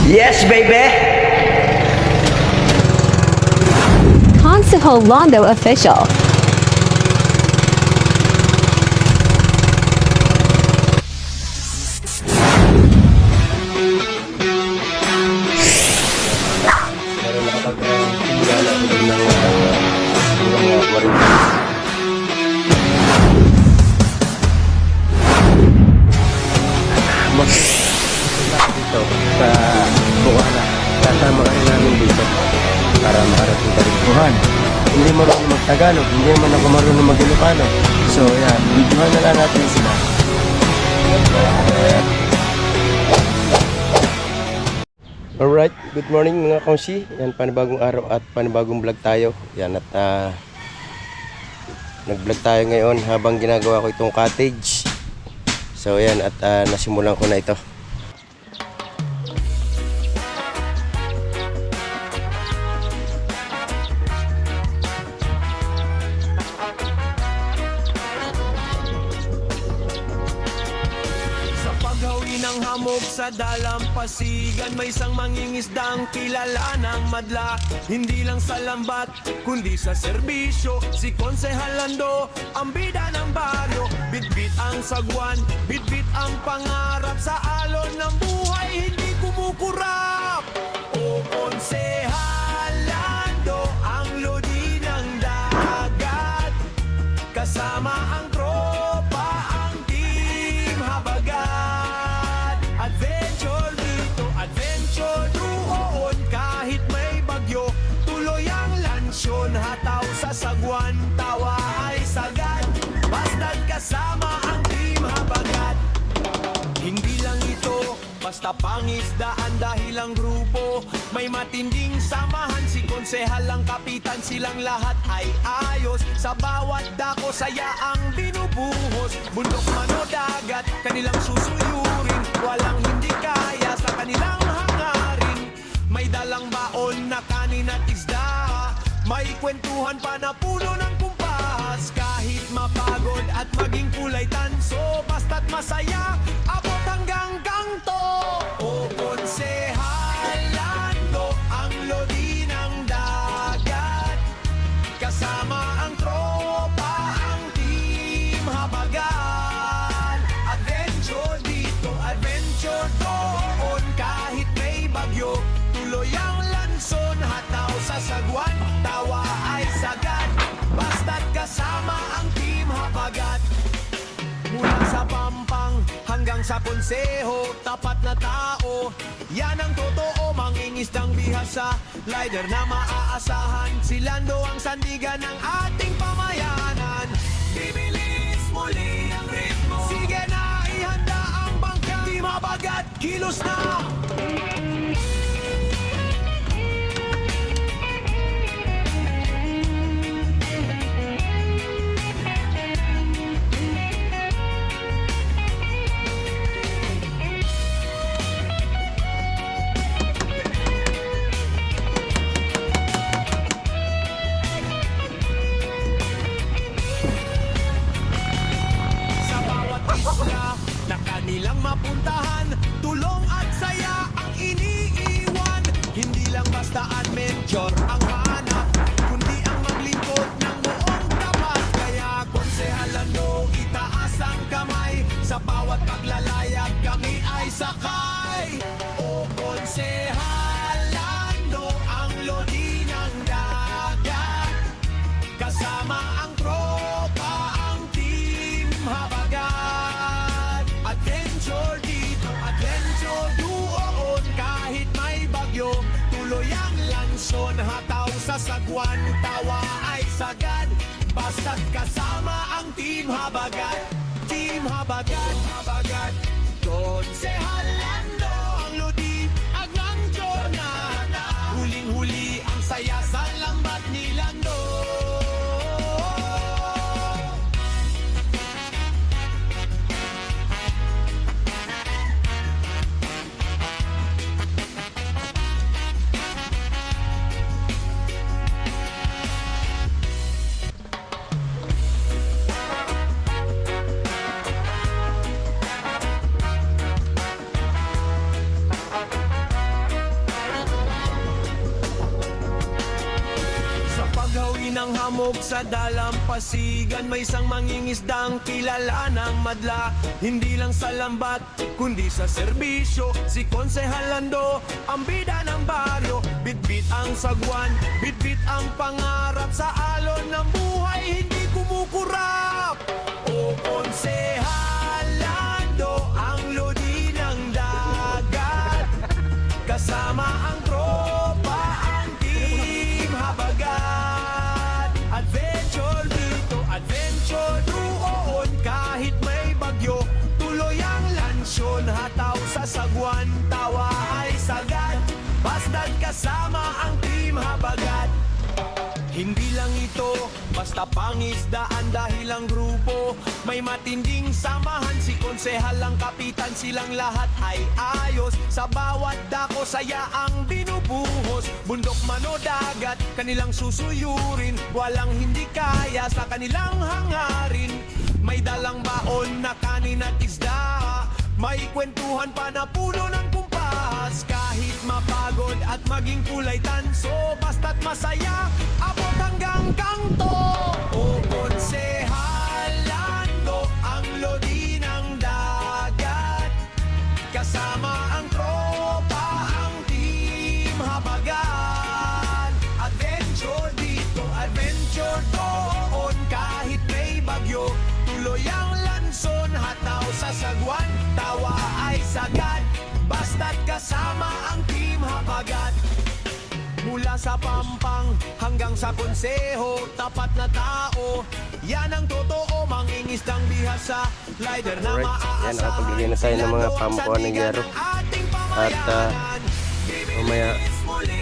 Yes, baby! Consejo Londo Official. Meron nakapag-tingala ulit ng mga 40. Dito sa Bukana. Kasama ka rin namin dito para makarating ka rin. Buhan, hindi marunong mag-Tagalog, hindi naman ako marunong mag-Ilocano. So yan, videohan na lang natin sila. Alright, good morning mga kamsi. Yan, panibagong araw at panibagong vlog tayo. Yan, at nag-vlog tayo ngayon habang ginagawa ko itong cottage. So yan, at nasimulan ko na ito. Ng hamog sa dalampasigan, may isang mangingisdang kilala ng madla. Hindi lang sa lambat, kundi sa serbisyo. Si Konsehal Lando, ang bida ng baryo. Bitbit ang sagwan, bitbit ang pangarap. Sa alon ng buhay, hindi kumukurap. O Konsehal Lando, ang lodi ng dagat. Kasama ang tropa, ang team habagat. Adventure dito, adventure doon. Kahit may bagyo, tuloy ang lansyon. Hataw sa sagwan, tawa ay sagad. Basta't kasama ang team habagat. Hindi lang ito, basta pangisdaan dahil ang grupo may matinding samahan. Si Konsehal ang kapitan, silang lahat ay ayos. Sa bawat dako, saya ang binubuhos. Bundok man o dagat, kanilang susuyurin. Walang hindi kaya sa kanilang hangarin. May dalang baon na kanin at isda. May kwentuhan pa na puno ng kumpas. Kahit mapagod at maging kulay tanso, basta't masaya, abot hanggang gangto. O Konsehal Lando, ang lodi ng dagat. Kasama ang tropa, ang team habagan. Adventure dito, adventure doon. Kahit may bagyo, tuloy ang lanson. Hataw sa sagwan, tawa ay sagad. Basta't kasama ang team habagat. Mula sa Pampang hanggang sa Konseho, tapat na tao, yan ang totoo. Mangingisdang bihasa, lider na maaasahan. Si Lando ang sandigan ng ating pamayanan. Bibilis muli ang ritmo, sige na, ihanda ang bangka. Di mabagat, kilos na. Na kanilang mapuntahan, tulong at saya ang iniiwan. Hindi lang basta adventure ang hanap, kundi ang maglingkod ng buong tapat. Kaya Konsehal Lando, itaas ang kamay. Sa bawat paglalayag kami ay sakay. O Konsehal Lando, ang lodi ng dagat. Kasama ang tropa, ang team habagat. Adventure dito, adventure doon. Kahit may bagyo, tuloy ang lansyon. Hataw sa sagwan, tawa ay sagad. Basta't kasama ang team habagat. Team habagat, habagat. Konsehal Lando, ang lodi, agang jornada. Huling-huli ang saya sa lambat ni Lando. ng hamog sa dalampasigan, may isang mangingisdang kilala ng madla. Hindi lang sa lambat, kundi sa serbisyo. Si Konsehal Lando, ang bida ng baryo. Bitbit ang sagwan, bitbit ang pangarap. Sa alon ng buhay, hindi kumukurap. O Konsehal Lando, ang lodi ng dagat. Kasama ang tropa, ang team habagat. Adventure dito, adventure doon. Kahit may bagyo, tuloy ang lansyon. Hataw sa sagwan, tawa ay sagad. Basta't kasama ang team habagat. Hindi lang ito, basta pangisdaan dahil ang grupo may matinding samahan. Si Konsehal ang kapitan, silang lahat ay ayos. Sa bawat dako saya ang binubuhos. Bundok man o dagat, kanilang susuyurin. Walang hindi kaya sa kanilang hangarin. May dalang baon na kanin at isda. May kwentuhan pa na puno ng kumpas. Kahit mapagod at maging kulay tanso, basta't masaya, abot hanggang kanto. O Konsehal Lando, ang lodi ng dagat. Kasama ang tropa, ang team habagat. Adventure dito, adventure doon. Kahit may bagyo, tuloy ang lanson. Hataw sa sagwan, tawa ay sagad. Basta't kasama ang team habagat. Mula sa Pampang hanggang sa Konseho, tapat na tao, yan ang totoo. Mangingisdang bihasa, lider na Alright, yan, maaasahan. nakapagligay na tayo ng mga pamukuha ng yero. At mamaya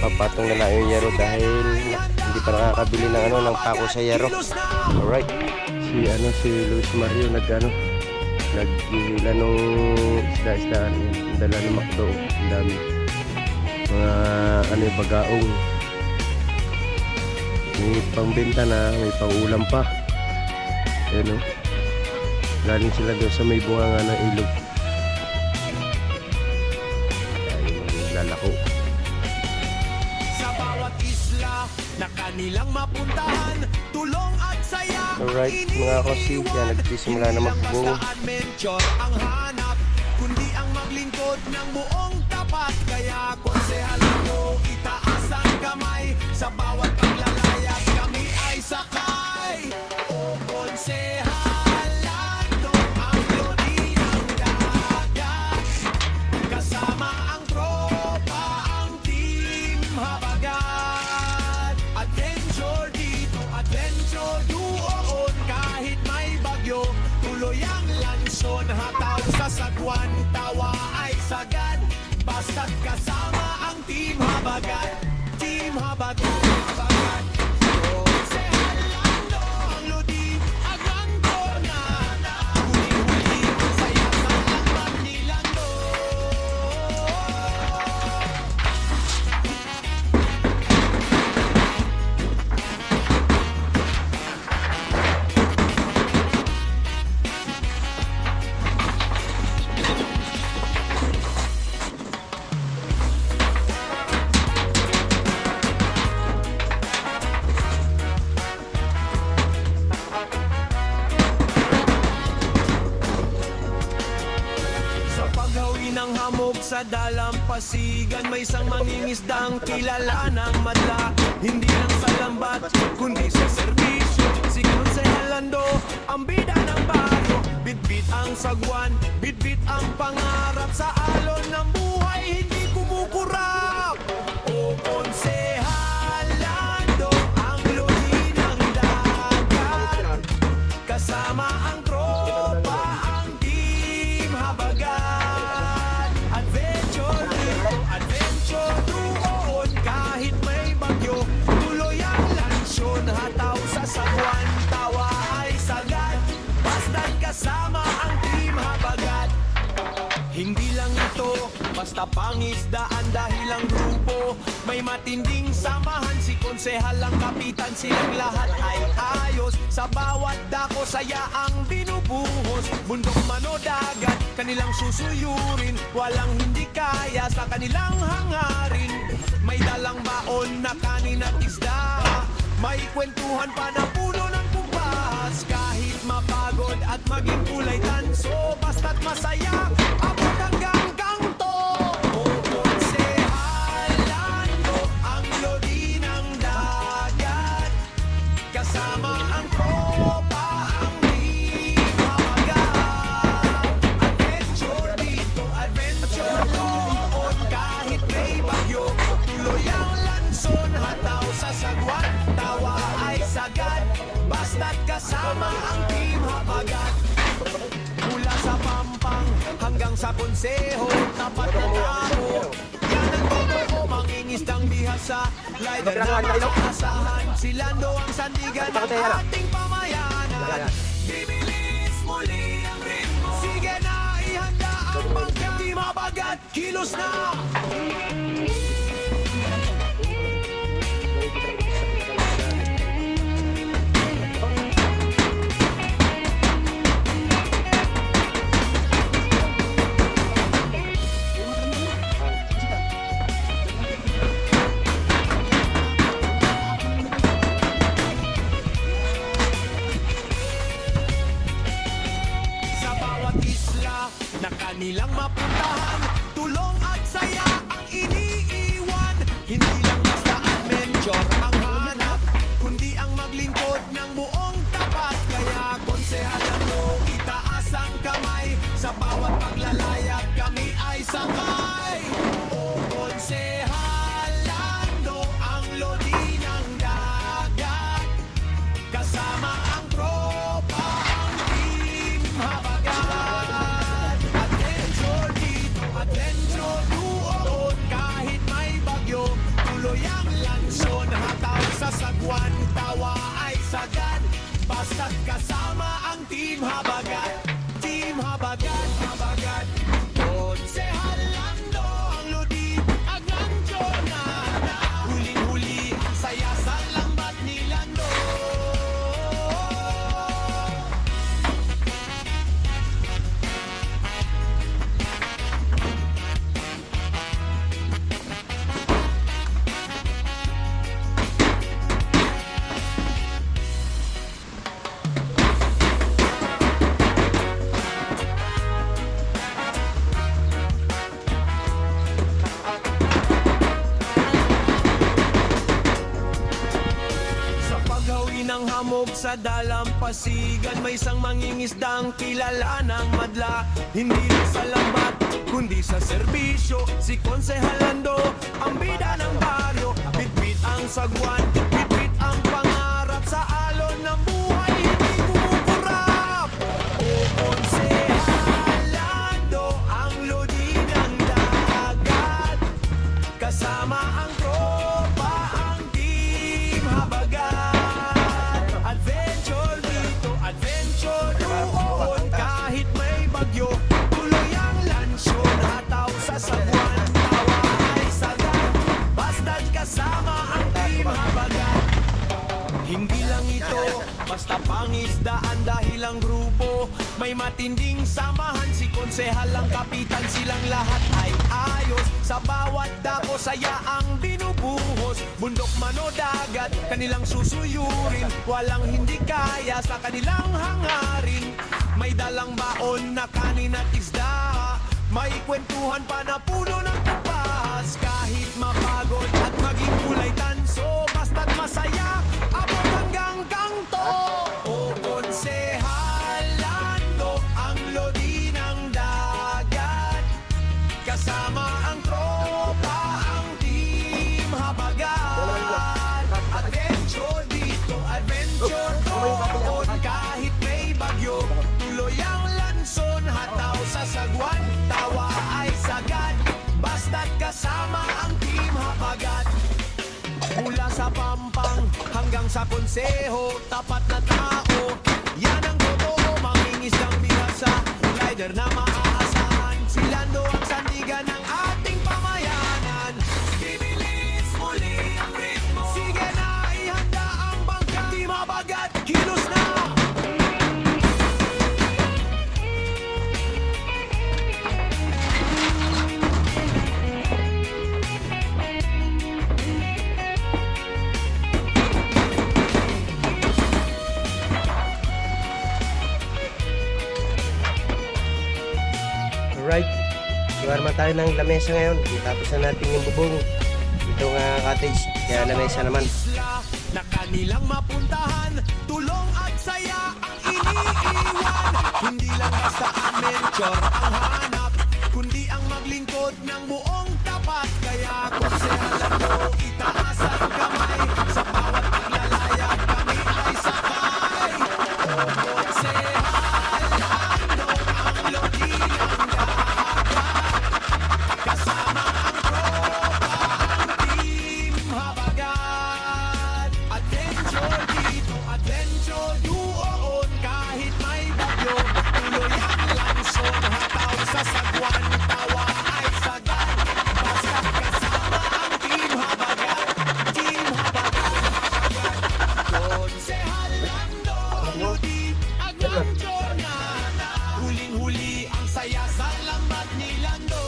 papatong na lang yung yero dahil hindi pa nakakabili ng ng pako sa yero. Alright, si Luis Mario naghihila nung isda-isdaan yan. Dala ng makdo, ang dami mga bagaong, may pangbenta na, may pangulam pa. Ayan o, galing sila doon sa may bunga ng ilog. Ayan yung lalako. Sa bawat isla na kanilang mapuntahan, tulong at saya. Alright, mga kosi, yan, nagsisimula na magbungo. Basta adventure ang hanap, kundi ang maglingkod ng buong tapat. Kaya Konsehal mo, itaas ang kamay. Sa bawat paglalayag kami ay sakay. O Konsehal Lando, ang lodi ng dagat. Kasama ang tropa, ang team habagat. Adventure dito, adventure doon. Kahit may bagyo, tuloy ang lansyon. Hataw sa sagwan, tawa ay sagad. Basta't kasama ang team habagat. Team habagat, habagat. Konsehal Lando, ang lodi, agang tornada. Huli-huli, saya sa lambat ni Lando. Sa paghawi ng hamog sa dalampasigan, may isang mangingisdang kilala ng madla. Hindi lang sa lambat, kundi sa serbisyo. Si Konsehal Lando, ang bida ng baryo. Bitbit ang sagwan, bitbit ang pangarap. Sa alon ng buhay, hindi kumukurap. O Konsehal Lando, ang lodi ng dagat. Kasama ang tropa, ang team habagat. Adventure dito, adventure doon. Kahit may bagyo, tuloy ang lansyon. Hataw sa sagwan, tawa ay sagad. Basta't kasama ang team habagat. Hindi lang ito, basta pangisdaan dahil ang grupo may matinding samahan. Si Konsehal ang kapitan, silang lahat ay ayos. Sa bawat dako saya ang binubuhos. Bundok man o dagat, kanilang susuyurin. Walang hindi kaya sa kanilang hangarin. May dalang baon na kanin at isda. May kwentuhan pa na puno ng kumpas. Kahit mapagod at maging kulay tanso, basta't masaya, abot hanggang kanto. O konsehalando, ang lodi ng dagat. Kasama ang tropa, ang di mamagat. Adventure dito, adventure doon. Kahit may bagyo, tuloy ang lanson. Hataw sa sagwan, tawa ay sagad. Basta't kasama ang team habagat. Mula sa Pampang hanggang sa Konseho, tapat na tao. Yan ang totoo, mangingisdang bihasa. Lider na maasahan, silando ang sandigan ng ating pamayanan. Bibilis muli ang ritmo. Sige na, ihanda ang bangka. Di mabagat, kilos na. Sa bawat isla na kanilang mapuntahan, tulong at saya ang iniiwan. Hindi lang basta adventure ang hanap, kundi ang maglingkod ng buong tapat. Kaya konsehalan mo, itaas ang kamay. Sa bawat paglalayag kami ay sakay. O konsehalando, ang lodi ng dagat. Kasama ang tropa, ang team habagat. Adventure dito, adventure doon. Kahit may bagyo, tuloy ang lansyon. Hataw sa sagwan, tawa ay sagad. Basta't kasama ang team habagat. Team habagat, habagat. Konsehalando, ang lodi, aglancho na. Huling-huli, ang saya sa lambat ni Lando. Sa paghawi ng hamog sa dalampasigan, may isang mangingisdang kilala ng madla. Hindi lang sa lambat, kundi sa serbisyo. Si Konsehalando, ang bida ng baryo. Bitbit ang sagwan, bitbit ang pangarap. Sa alon ng buhay, hindi kumukurap. O Konsehalando, ang lodi ng dagat. Kasama ang tropa, ang team habagat. Adventure dito, adventure doon. Kahit may bagyo, tuloy ang lansyon. Hataw sa sagwan, tawa ay sagad. Basta't kasama ang team habagat. Hindi lang ito, basta pangisdaan dahil ang grupo may matinding samahan. Si konsehal ang kapitan, silang lahat ay ayos. Sa bawat dako saya ang binubuhos. Bundok man o dagat, kanilang susuyurin. Walang hindi kaya sa kanilang hangarin. May dalang baon na kanin at isda. May kwentuhan pa na puno ng kupas. Kahit mapagod at maging kulay tanso, basta't masaya, abot hanggang kanto. O konsehalando, ang lodi ng dagat. Kasama ang tropa, ang team habagat. Adventure dito, adventure doon. Kahit may bagyo, tuloy ang lanson. Hataw sa sagwan, tawa ay sagad. Basta't kasama ang team habagat. Mula sa Pampang hanggang sa Konseho, tapat na tao. Yan ang totoo, mangingisdang bihasa. Rider na maaasahan, silando ang sandigan ng ating pamayanan. Bibilis muli ang ritmo. Sige na, ihanda ang bangka. Di mabagat, kilos na. Alright, gawa naman tayo ng lamesa ngayon. Tapos na natin yung bubong. Itong cottage, kaya lamesa naman. Isla na kanilang mapuntahan, tulong at saya ang iniiwan. Hindi lang basta adventure ang hanap, kundi ang maglingkod ng buong tapat. Kaya konsehalan mo, itaas ang kamay, sa bawat paglalayag kami ay sakay. O konsehalando ang lodi ng dagat, kasama ang tropa, ang team habagat. Adventure dito, adventure doon, kahit may bagyo, tuloy ang lansong hataw sa sagwan, tawa ay sagad. Basta kasama ang team habagat, team habagat. Konsehal Lando, Lodi, adventure na. Huling-huli ang saya sa lambat ni Lando.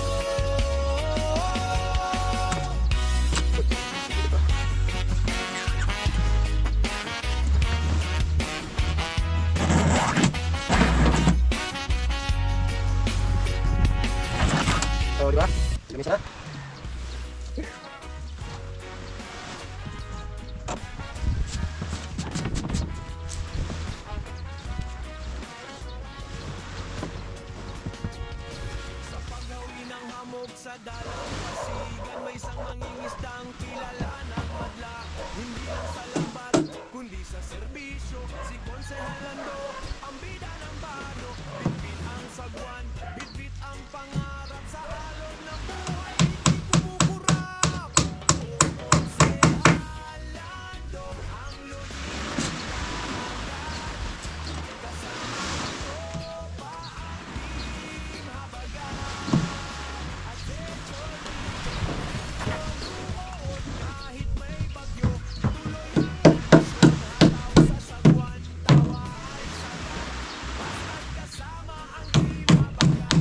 So, di ba? Lamesa na. Paghawi ng hamog sa dalang pasigan, may isang mangingisdang kilala ng madla. Hindi lang sa lambat, kundi sa serbisyo. Si Konsehal Lando, ang bida ng bano. Bitbit ang sagwan, bitbit ang pangarap. Sa alon ng buhay, hindi kumukurap. O Konsehal Lando, ang lodi ng dagat. Kasama ang tropa, ang team habagat. Adventure dito, doon, kahit may bagyo, tuloy ang lansong hataw sa sagwan, tawa ay sagad. Basta't kasama ang team habagat.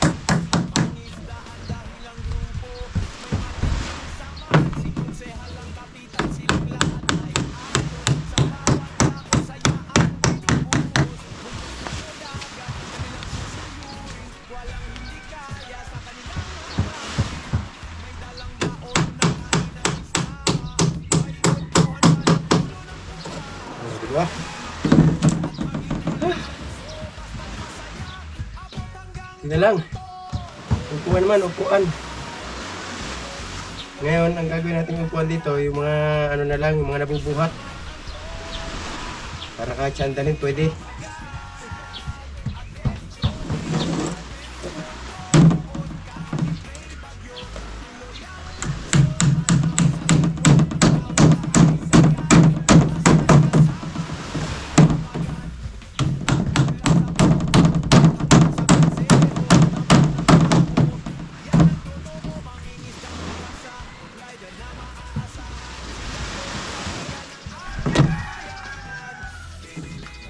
Hindi lang pangisdahan dahil ang grupo may matinding samahan. Si Konsehal ang kapitan, silang lahat ay ayon. Sa bawat dako saya ang binubuhos. Bundok o dagat, kanilang susuyurin. Walang hindi kaya sa kanilang hangganin. May dalang daon na kainanista. May kwentuhan man ang dulo ng buhay. Di ba? Hindi lang. Upuan naman, upuan. Ngayon, ang gagawin natin upuan dito, yung mga ano na lang, yung mga nabubuhat. Para kahit sandalin, pwede.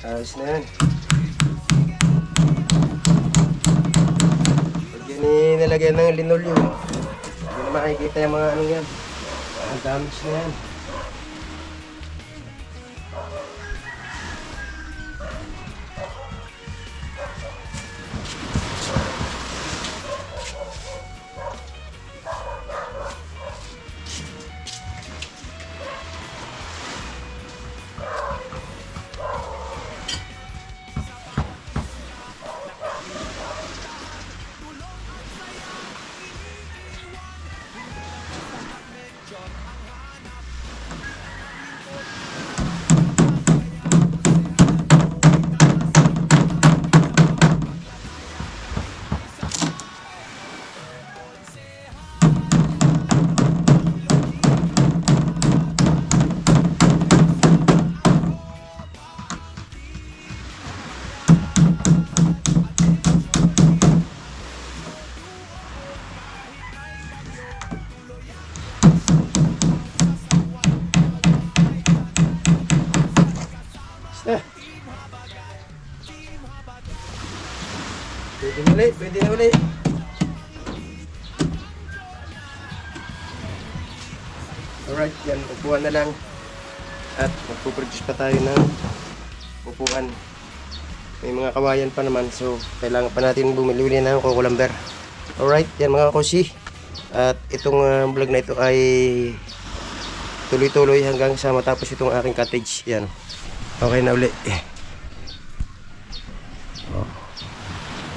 Ayos na yan. Pag yan nilagyan ng linoleum, hindi na makikita yung mga ano yan. Ang damage na yan. Pwede na ulit, pwede na ulit. Alright, yan, upuan na lang. At magpuproduce pa tayo ng upuan. May mga kawayan pa naman, so kailangan pa natin bumili ng coco lumber. Alright, yan mga kosi. At itong vlog na ito ay tuloy-tuloy hanggang sa matapos itong aking cottage. Yan. Okay na uli.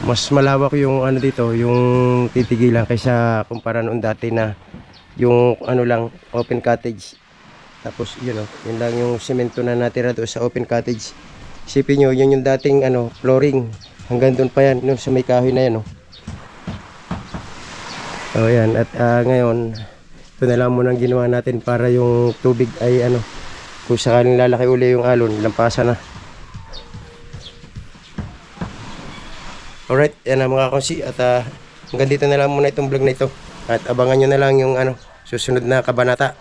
Mas malawak yung ano dito, yung titigilan kaysa kumpara noon dati na yung ano lang, open cottage. Tapos yun yun lang yung semento na natira doon sa open cottage. Isipin nyo, yun yung dating ano, flooring. Hanggang doon pa yan, no, sa may kahoy na yan. So yan, at ngayon, ito na lang muna ang ginawa natin para yung tubig ay ano, kung sakaling lalaki uli yung alon, lampasan na. Alright, yan ang mga konsi. At hanggang dito na lang muna itong vlog na ito. At abangan nyo na lang yung ano, susunod na kabanata.